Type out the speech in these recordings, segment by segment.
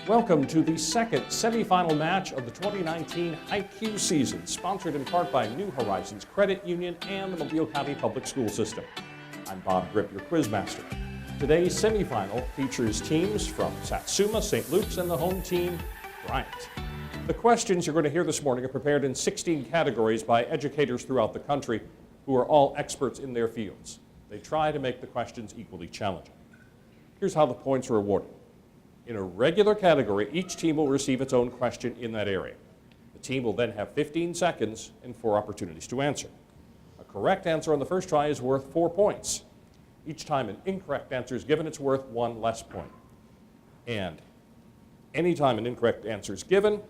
Welcome to the second semifinal match of the 2019 IQ season, sponsored in part by New Horizons Credit Union and the Mobile County Public School System. I'm Bob Grip, your quizmaster. Today's semifinal features teams from Satsuma, St. Luke's, and the home team, Bryant. The questions you're going to hear this morning are prepared in 16 categories by educators throughout the country who are all experts in their fields. They try to make the questions equally challenging. Here's how the points are awarded. In a regular category, each team will receive its own question in that area. The team will then have 15 seconds and 4 opportunities to answer. A correct answer on the first try is worth 4 points. Each time an incorrect answer is given, it's worth 1 less point. And anytime an incorrect answer is given,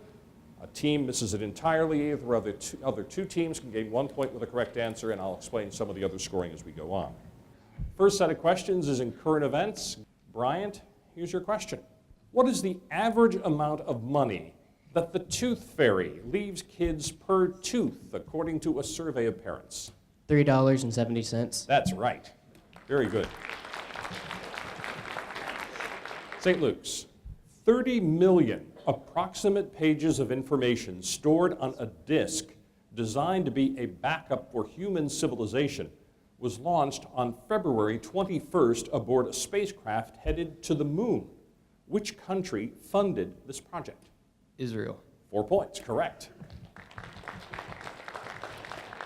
a team misses it entirely. Either other two teams can gain 1 point with a correct answer, and I'll explain some of the other scoring as we go on. First set of questions is in current events. Bryant, here's your question. What is the average amount of money that the tooth fairy leaves kids per tooth, according to a survey of parents? $3.70. That's right. Very good. St. Luke's, 30 million approximate pages of information stored on a disk designed to be a backup for human civilization was launched on February 21st aboard a spacecraft headed to the moon. Which country funded this project? Israel. 4 points, correct.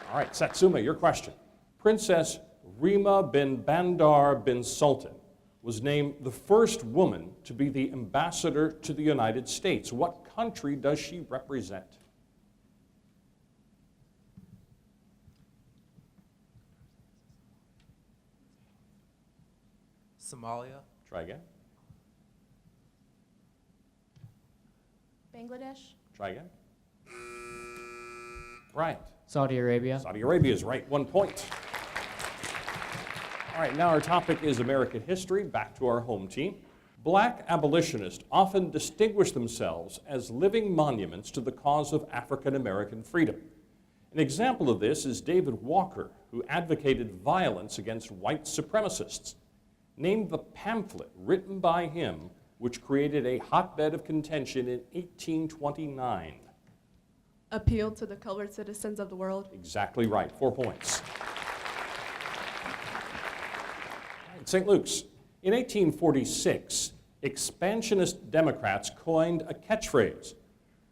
All right, Satsuma, your question. Princess Rima bin Bandar bin Sultan was named the first woman to be the ambassador to the United States. What country does she represent? Somalia. Try again. Bangladesh. Try again. Bryant. Saudi Arabia. Saudi Arabia is right, 1 point. All right, now our topic is American history. Back to our home team. Black abolitionists often distinguish themselves as living monuments to the cause of African American freedom. An example of this is David Walker, who advocated violence against white supremacists. Name the pamphlet written by him which created a hotbed of contention in 1829. Appeal to the colored citizens of the world. Exactly right, 4 points. St. Luke's, in 1846, expansionist Democrats coined a catchphrase.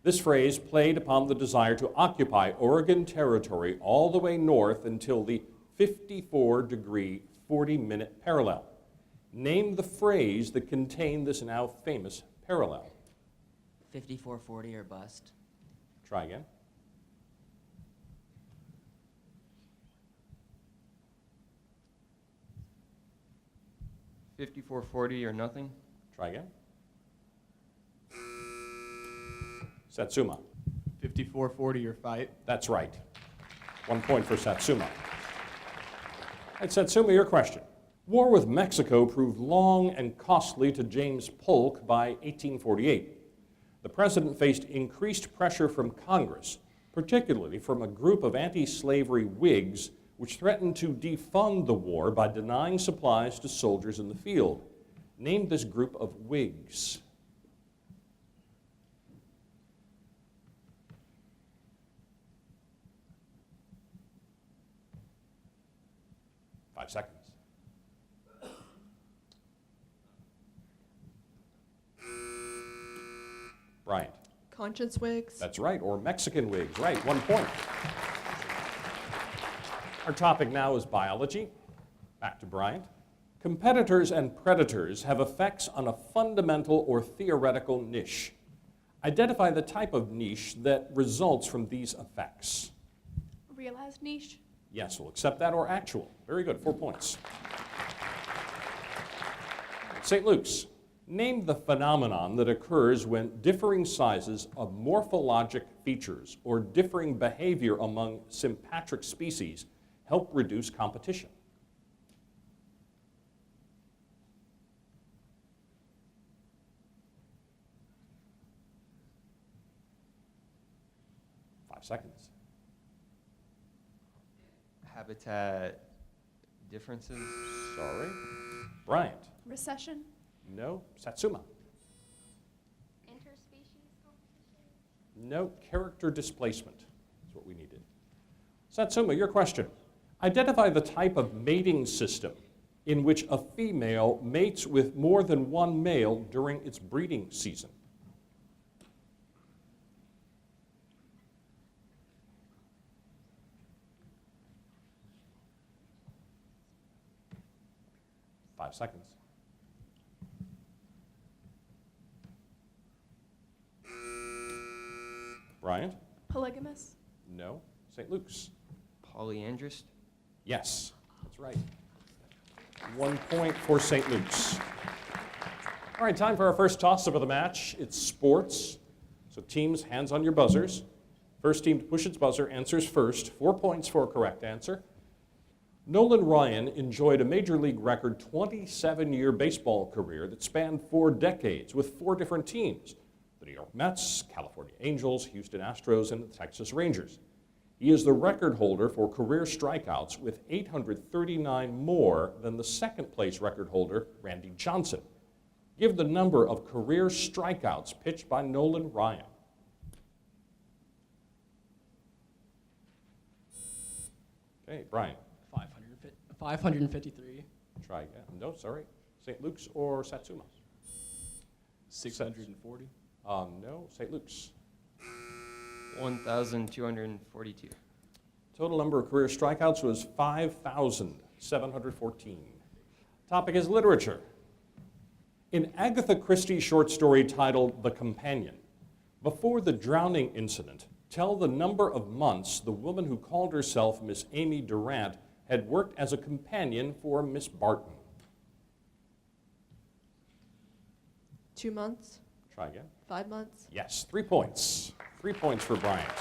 This phrase played upon the desire to occupy Oregon Territory all the way north until the 54-degree, 40-minute parallel. Name the phrase that contained this now famous parallel. 5440 or bust. Try again. $54.40 or nothing. Try again. Satsuma. 5440 or fight. That's right. 1 point for Satsuma. All right, Satsuma, your question. War with Mexico proved long and costly to James Polk by 1848. The president faced increased pressure from Congress, particularly from a group of anti-slavery Whigs, which threatened to defund the war by denying supplies to soldiers in the field. Name this group of Whigs. Five seconds. Bryant. Conscience Whigs. That's right, or Mexican Whigs, right, 1 point. Our topic now is biology. Back to Bryant. Competitors and predators have effects on a fundamental or theoretical niche. Identify the type of niche that results from these effects. Realized niche. Yes, we'll accept that, or actual. Very good, 4 points. St. Luke's. Name the phenomenon that occurs when differing sizes of morphologic features or differing behavior among sympatric species help reduce competition. Five seconds. Habitat differences. Sorry. Bryant. Recession. No. Satsuma. No, character displacement is what we needed. Satsuma, your question. Identify the type of mating system in which a female mates with more than one male during its breeding season. Five seconds. Bryant? Polygamous. No. St. Luke's? Polyandrist? Yes, that's right. 1 point for St. Luke's. All right, time for our first toss-up of the match. It's sports. So teams, hands on your buzzers. First team to push its buzzer answers first. 4 points for a correct answer. Nolan Ryan enjoyed a Major League record 27-year baseball career that spanned 4 decades with 4 different teams: the New York Mets, California Angels, Houston Astros, and the Texas Rangers. He is the record holder for career strikeouts with 839 more than the second-place record holder, Randy Johnson. Give the number of career strikeouts pitched by Nolan Ryan. Okay, Brian. 553. Try again. No, sorry. St. Luke's or Satsuma? 640. No, St. Luke's. 1,242. Total number of career strikeouts was 5,714. Topic is literature. In Agatha Christie's short story titled The Companion, before the drowning incident, tell the number of months the woman who called herself Miss Amy Durant had worked as a companion for Miss Barton. 2 months. Try again. 5 months. Yes, 3 points. 3 points for Bryant.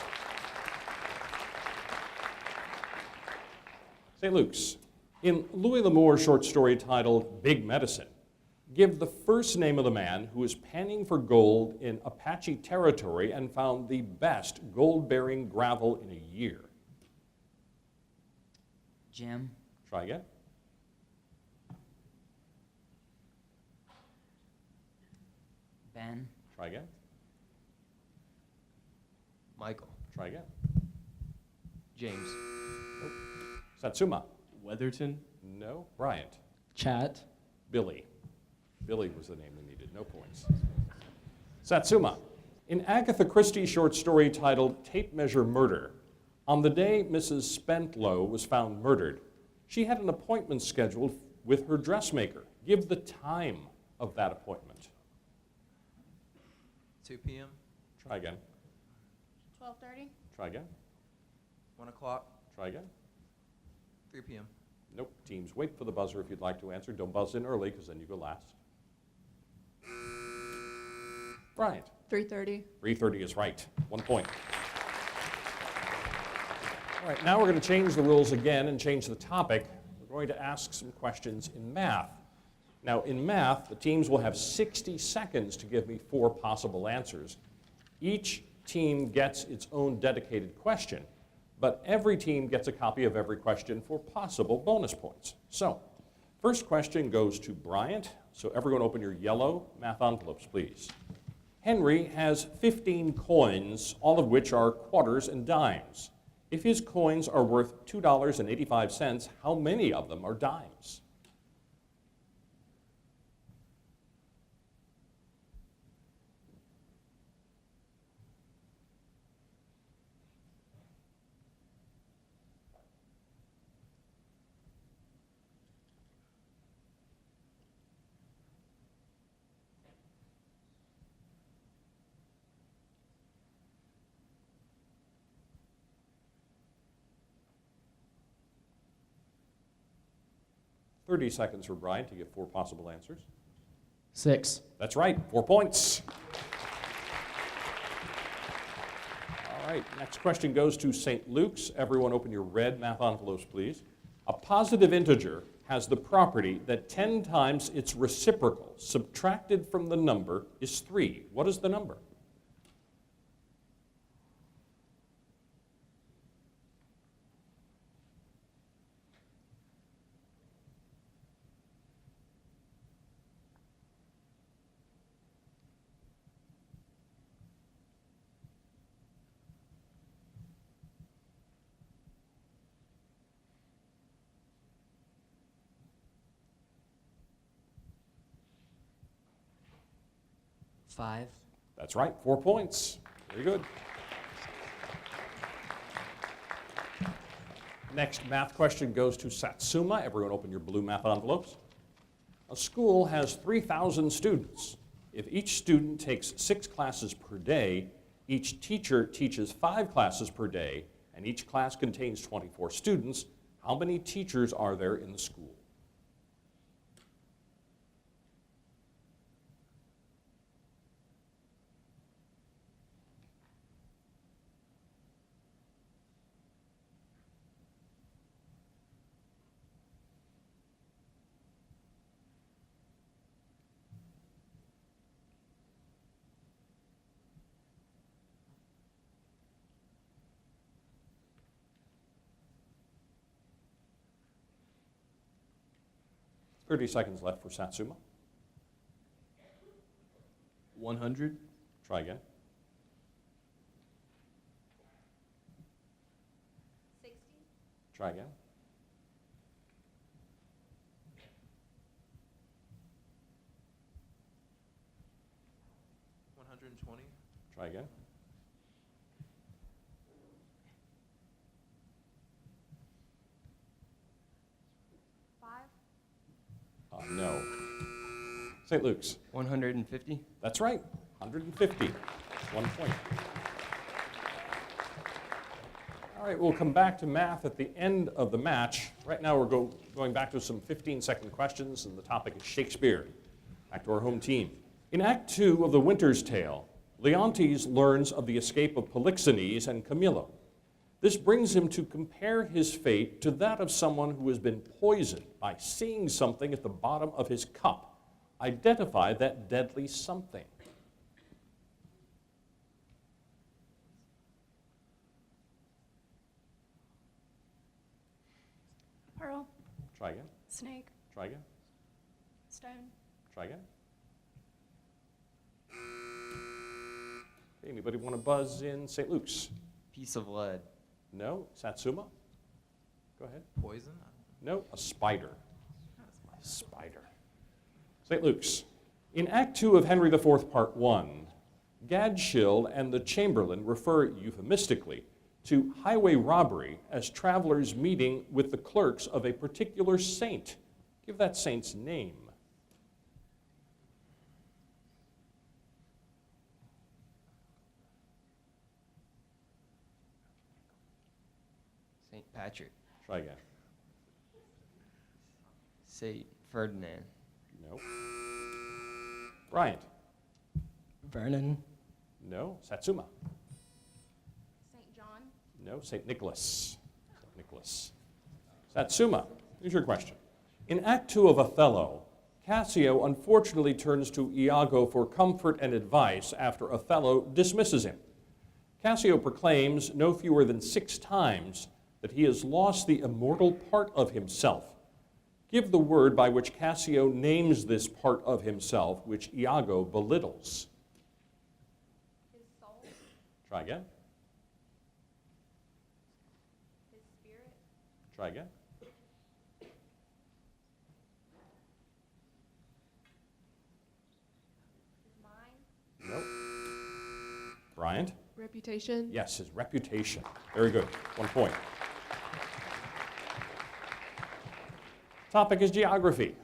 St. Luke's. In Louis L'Amour's short story titled Big Medicine, give the first name of the man who was panning for gold in Apache territory and found the best gold-bearing gravel in a year. Jim? Try again. Ben? Try again. Michael? Try again. James? Satsuma. Weatherton. No. Bryant. Chat. Billy. Billy was the name we needed. No points. Satsuma. In Agatha Christie's short story titled Tape Measure Murder, on the day Mrs. Spentlow was found murdered, she had an appointment scheduled with her dressmaker. Give the time of that appointment. 2 p.m. Try again. 12:30. Try again. 1 o'clock. Try again. 3 p.m. Nope. Teams, wait for the buzzer if you'd like to answer. Don't buzz in early because then you go last. Bryant. 3:30. 3:30 is right. 1 point. All right, now we're going to change the rules again and change the topic. We're going to ask some questions in math. Now, in math, the teams will have 60 seconds to give me 4 possible answers. Each team gets its own dedicated question, but every team gets a copy of every question for possible bonus points. So, first question goes to Bryant. So everyone open your yellow math envelopes, please. Henry has 15 coins, all of which are quarters and dimes. If his coins are worth $2.85, how many of them are dimes? Thirty seconds for Brian to give 4 possible answers. 6. That's right, 4 points. All right, next question goes to St. Luke's. Everyone open your red math envelopes, please. A positive integer has the property that 10 times its reciprocal subtracted from the number is 3. What is the number? 5. That's right, 4 points. Very good. Next math question goes to Satsuma. Everyone open your blue math envelopes. A school has 3,000 students. If each student takes 6 classes per day, each teacher teaches 5 classes per day, and each class contains 24 students, how many teachers are there in the school? Thirty seconds left for Satsuma. 100. Try again. 60. Try again. 120. Try again. 5. No. St. Luke's. 150. That's right, 150. 1 point. All right, we'll come back to math at the end of the match. Right now we're going back to some 15-second questions, and the topic is Shakespeare. Back to our home team. In Act 2 of The Winter's Tale, Leontes learns of the escape of Polixenes and Camillo. This brings him to compare his fate to that of someone who has been poisoned by seeing something at the bottom of his cup. Identify that deadly something. Pearl. Try again. Snake. Try again. Stone. Try again. Okay, anybody want to buzz in St. Luke's? Piece of lead. No? Satsuma? Go ahead. Poison? No? A spider. Spider. St. Luke's. In Act 2 of Henry IV, Part 1, Gadshill and the Chamberlain refer euphemistically to highway robbery as travelers meeting with the clerks of a particular saint. Give that saint's name. St. Patrick. Try again. St. Ferdinand. No. Bryant. Vernon. No. Satsuma. St. John. No. St. Nicholas. St. Nicholas. Satsuma, here's your question. In Act 2 of Othello, Cassio unfortunately turns to Iago for comfort and advice after Othello dismisses him. Cassio proclaims no fewer than 6 times that he has lost the immortal part of himself. Give the word by which Cassio names this part of himself, which Iago belittles. His soul. Try again. His spirit. Try again. His mind. Nope. Bryant? Reputation. Yes, his reputation. Very good. 1 point. Topic is geography.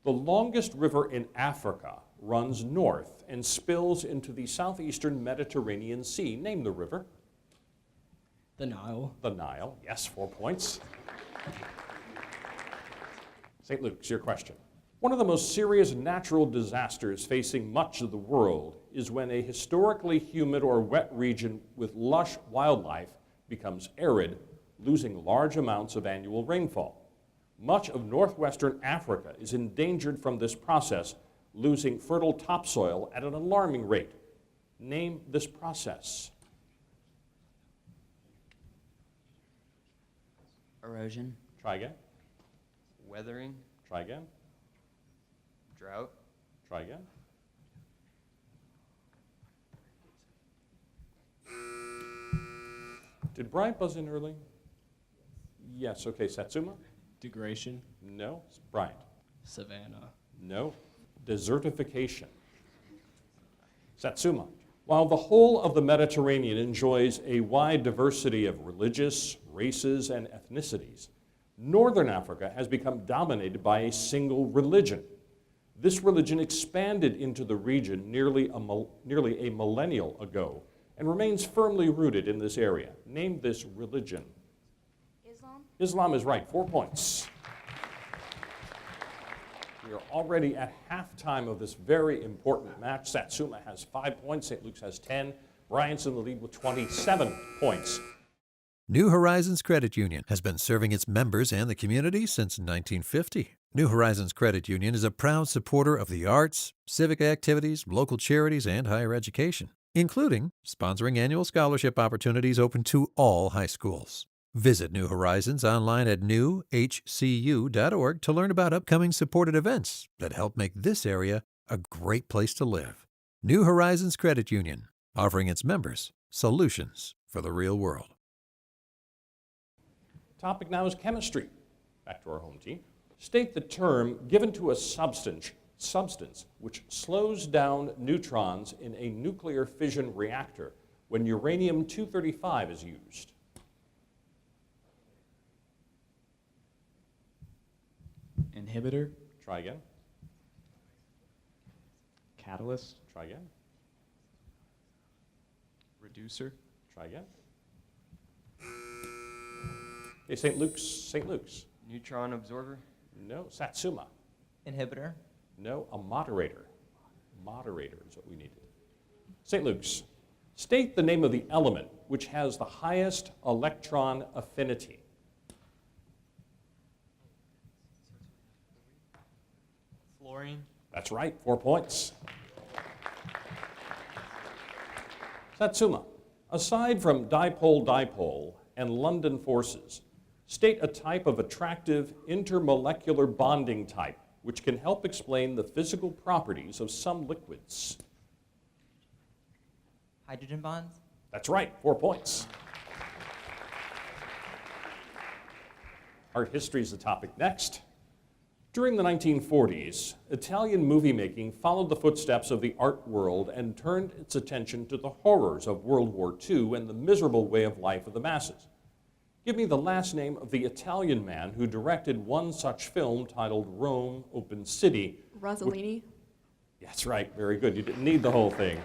The longest river in Africa runs north and spills into the southeastern Mediterranean Sea. Name the river. The Nile. The Nile. Yes, 4 points. St. Luke's, your question. One of the most serious natural disasters facing much of the world is when a historically humid or wet region with lush wildlife becomes arid, losing large amounts of annual rainfall. Much of northwestern Africa is endangered from this process, losing fertile topsoil at an alarming rate. Name this process. Erosion. Try again. Weathering. Try again. Drought. Try again. Did Bryant buzz in early? Yes, okay. Satsuma? Degradation. No. Bryant? Savannah. No. Desertification. Satsuma. While the whole of the Mediterranean enjoys a wide diversity of religious, races, and ethnicities, Northern Africa has become dominated by a single religion. This religion expanded into the region nearly a millennium ago and remains firmly rooted in this area. Name this religion. Islam? Islam is right, 4 points. We are already at halftime of this very important match. Satsuma has 5 points, St. Luke's has 10. Bryant's in the lead with 27 points. New Horizons Credit Union has been serving its members and the community since 1950. New Horizons Credit Union is a proud supporter of the arts, civic activities, local charities, and higher education, including sponsoring annual scholarship opportunities open to all high schools. Visit New Horizons online at newhcu.org to learn about upcoming supported events that help make this area a great place to live. New Horizons Credit Union, offering its members solutions for the real world. Topic now is chemistry. Back to our home team. State the term given to a substance which slows down neutrons in a nuclear fission reactor when uranium-235 is used. Inhibitor. Try again. Catalyst. Try again. Reducer. Try again. Okay, St. Luke's. Neutron absorber. No. Satsuma. Inhibitor? No. A moderator. Moderator is what we needed. St. Luke's. State the name of the element which has the highest electron affinity. Fluorine? That's right, 4 points. Satsuma. Aside from dipole-dipole and London forces, state a type of attractive intermolecular bonding type which can help explain the physical properties of some liquids. Hydrogen bonds? That's right, 4 points. Art history is the topic next. During the 1940s, Italian movie making followed the footsteps of the art world and turned its attention to the horrors of World War II and the miserable way of life of the masses. Give me the last name of the Italian man who directed one such film titled Rome, Open City. Rossellini. That's right, very good. You didn't need the whole thing.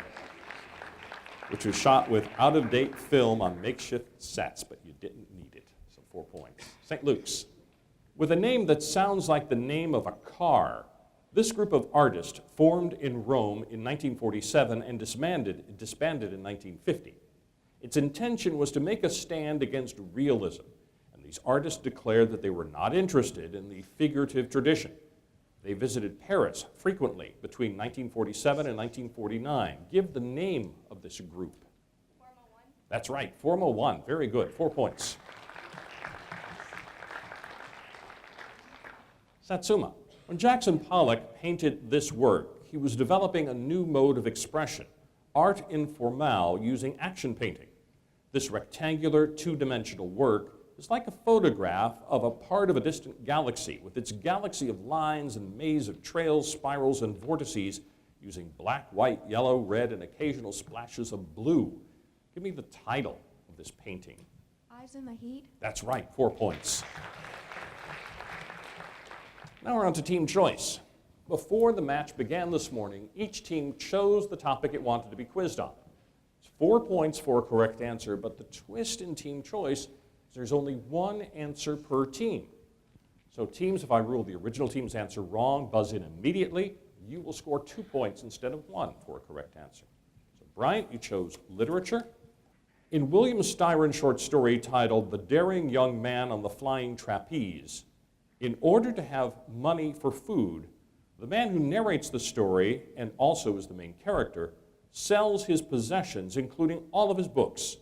Which was shot with out-of-date film on makeshift sets, but you didn't need it. So 4 points. St. Luke's. With a name that sounds like the name of a car, this group of artists formed in Rome in 1947 and disbanded in 1950. Its intention was to make a stand against realism, and these artists declared that they were not interested in the figurative tradition. They visited Paris frequently between 1947 and 1949. Give the name of this group. Forma 1. That's right, Forma 1. Very good, 4 points. Satsuma. When Jackson Pollock painted this work, he was developing a new mode of expression, art informal using action painting. This rectangular, two-dimensional work is like a photograph of a part of a distant galaxy with its galaxy of lines and maze of trails, spirals, and vortices using black, white, yellow, red, and occasional splashes of blue. Give me the title of this painting. Eyes in the Heat. That's right, 4 points. Now we're on to team choice. Before the match began this morning, each team chose the topic it wanted to be quizzed on. It's 4 points for a correct answer, but the twist in team choice is there's only one answer per team. So teams, if I rule the original team's answer wrong, buzz in immediately. You will score 2 points instead of 1 for a correct answer. So Bryant, you chose literature. In William Styron's short story titled The Daring Young Man on the Flying Trapeze, in order to have money for food, the man who narrates the story, and also is the main character, sells his possessions, including all of his books.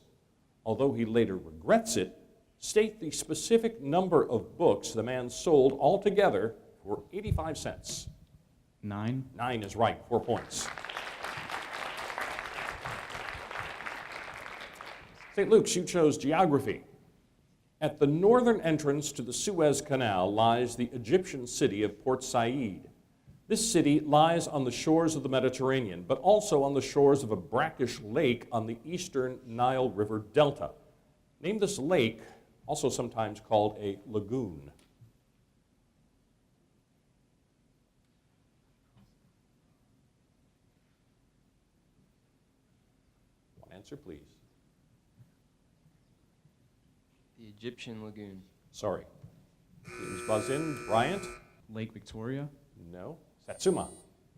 Although he later regrets it, state the specific number of books the man sold altogether for 85 cents. 9. 9 is right, 4 points. St. Luke's, you chose geography. At the northern entrance to the Suez Canal lies the Egyptian city of Port Said. This city lies on the shores of the Mediterranean, but also on the shores of a brackish lake on the eastern Nile River Delta. Name this lake, also sometimes called a lagoon. One answer, please. The Egyptian lagoon. Sorry. Teams buzz in. Bryant? Lake Victoria. No. Satsuma?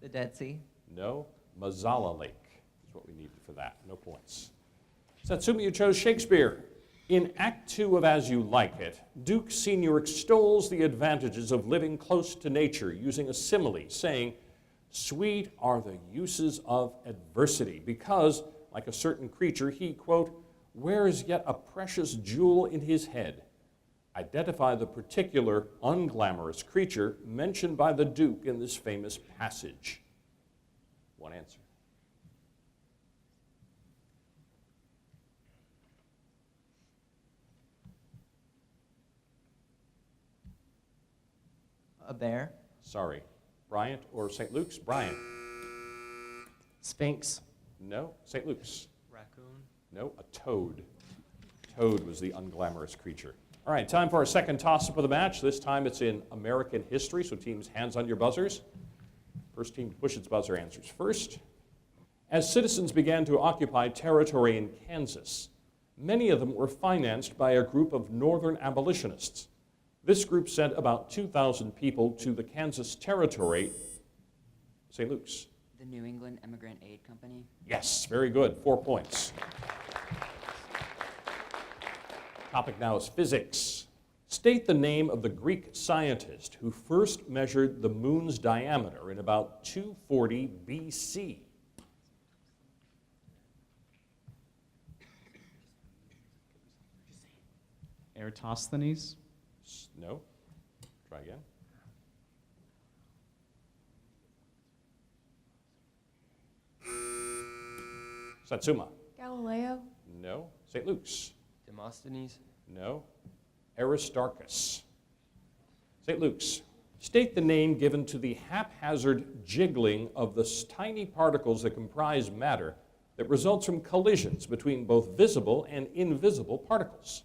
The Dead Sea. No. Mazala Lake is what we needed for that. No points. Satsuma, you chose Shakespeare. In Act 2 of As You Like It, Duke Sr. extols the advantages of living close to nature using a simile, saying, "Sweet are the uses of adversity," because, like a certain creature, he, quote, "wears yet a precious jewel in his head." Identify the particular unglamorous creature mentioned by the Duke in this famous passage. One answer. A bear. Sorry. Bryant or St. Luke's? Bryant. Sphinx. No. St. Luke's? Raccoon. No. A toad. Toad was the unglamorous creature. All right, time for our second toss-up of the match. This time it's in American history, so teams, hands on your buzzers. First team to push its buzzer answers first. As citizens began to occupy territory in Kansas, many of them were financed by a group of northern abolitionists. This group sent about 2,000 people to the Kansas Territory. St. Luke's. The New England Immigrant Aid Company. Yes, very good. 4 points. Topic now is physics. State the name of the Greek scientist who first measured the moon's diameter in about 240 BC. Eratosthenes. No. Try again. Satsuma. Galileo. No. St. Luke's. Demosthenes. No. Aristarchus. St. Luke's. State the name given to the haphazard jiggling of the tiny particles that comprise matter that results from collisions between both visible and invisible particles.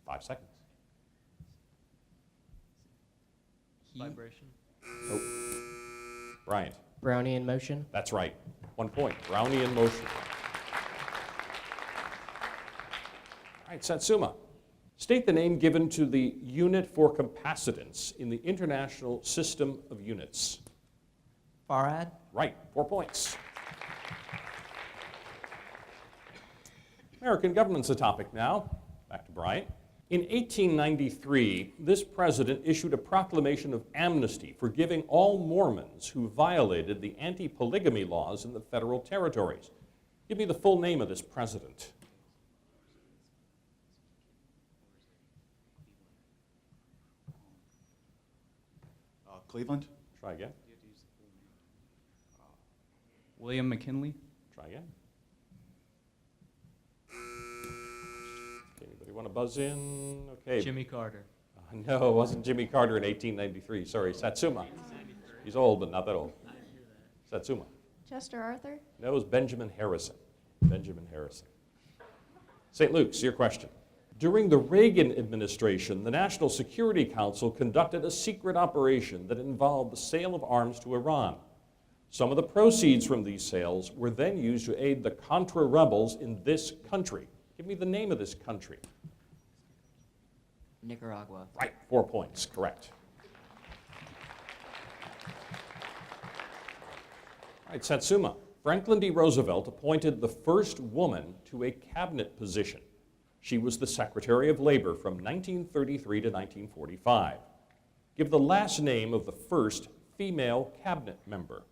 Five seconds. Vibration. Oh. Bryant. Brownian motion. That's right. 1 point. Brownian motion. All right, Satsuma. State the name given to the unit for capacitance in the International System of Units. Farad. Right. 4 points. American government's the topic now. Back to Bryant. In 1893, this president issued a proclamation of amnesty, forgiving all Mormons who violated the anti-polygamy laws in the federal territories. Give me the full name of this president. Cleveland? Try again. William McKinley. Try again. Anybody want to buzz in? Okay. Jimmy Carter. No, it wasn't Jimmy Carter in 1893. Sorry, Satsuma. He's old, but not that old. Satsuma. Chester Arthur. No, it was Benjamin Harrison. Benjamin Harrison. St. Luke's, your question. During the Reagan administration, the National Security Council conducted a secret operation that involved the sale of arms to Iran. Some of the proceeds from these sales were then used to aid the Contra rebels in this country. Give me the name of this country. Nicaragua. Right, 4 points, correct. All right, Satsuma. Franklin D. Roosevelt appointed the first woman to a cabinet position. She was the Secretary of Labor from 1933 to 1945. Give the last name of the first female cabinet member.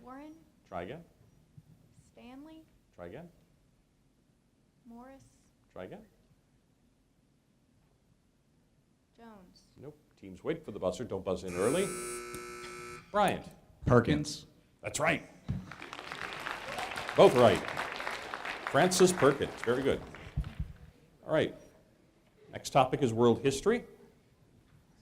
Warren. Try again. Stanley. Try again. Morris. Try again. Jones. Nope. Teams wait for the buzzer. Don't buzz in early. Bryant. Perkins. That's right. Both right. Francis Perkins. Very good. All right. Next topic is world history.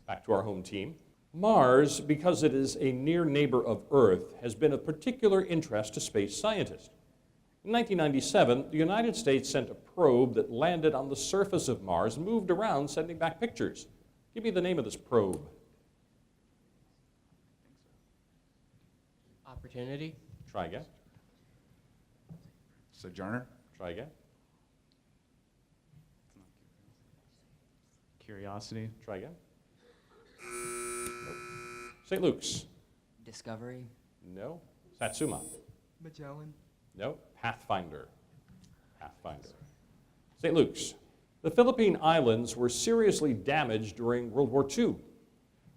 Back to our home team. Mars, because it is a near neighbor of Earth, has been of particular interest to space scientists. In 1997, the United States sent a probe that landed on the surface of Mars and moved around, sending back pictures. Give me the name of this probe. Opportunity. Try again. Sojourner. Try again. Curiosity. Try again. Nope. St. Luke's. Discovery. No. Satsuma. Magellan. No. Pathfinder. Pathfinder. St. Luke's. The Philippine Islands were seriously damaged during World War II.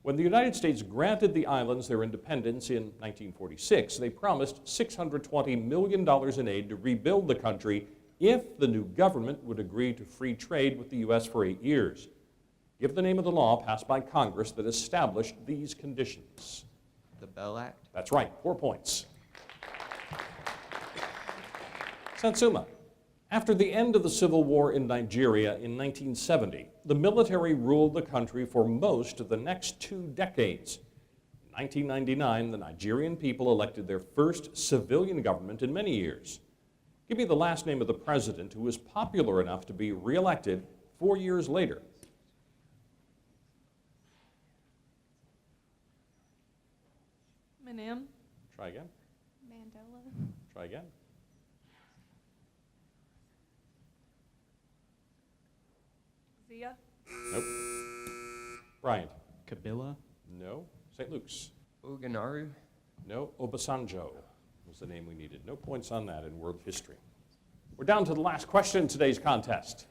When the United States granted the islands their independence in 1946, they promised $620 million in aid to rebuild the country if the new government would agree to free trade with the U.S. for 8 years. Give the name of the law passed by Congress that established these conditions. The Bell Act. That's right, 4 points. Satsuma. After the end of the Civil War in Nigeria in 1970, the military ruled the country for most of the next 2 decades. In 1999, the Nigerian people elected their first civilian government in many years. Give me the last name of the president who was popular enough to be reelected 4 years later. Manam. Try again. Mandela. Try again. Zia. Nope. Bryant. Kabila. No. St. Luke's. Uganaru. No. Obasanjo was the name we needed. No points on that in world history. We're down to the last question in today's contest.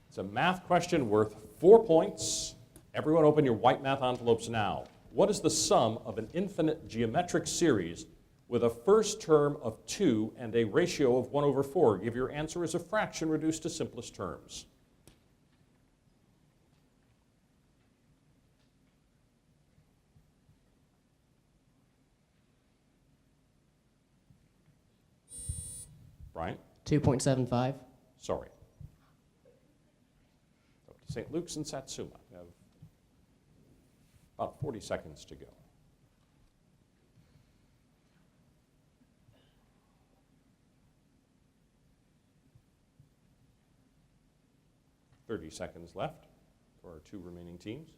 It's a math question worth 4 points. Everyone open your white math envelopes now. What is the sum of an infinite geometric series with a first term of 2 and a ratio of 1/4? Give your answer as a fraction reduced to simplest terms. Bryant? 2.75. Sorry. Up to St. Luke's and Satsuma. We have about 40 seconds to go. "30 seconds left for our 2 remaining teams.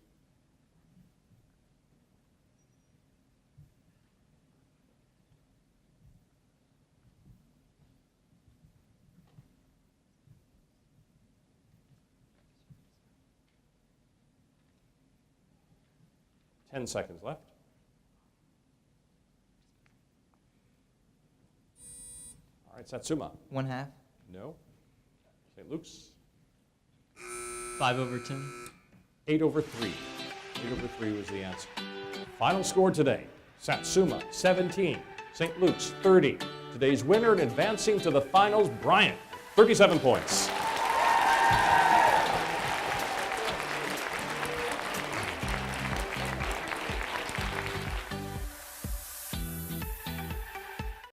Ten seconds left. All right, Satsuma. 1/2. No. St. Luke's. 5/10. 8/3. 8/3 was the answer. Final score today: Satsuma 17, St. Luke's 30. Today's winner and advancing to the finals, Bryant, 37 points.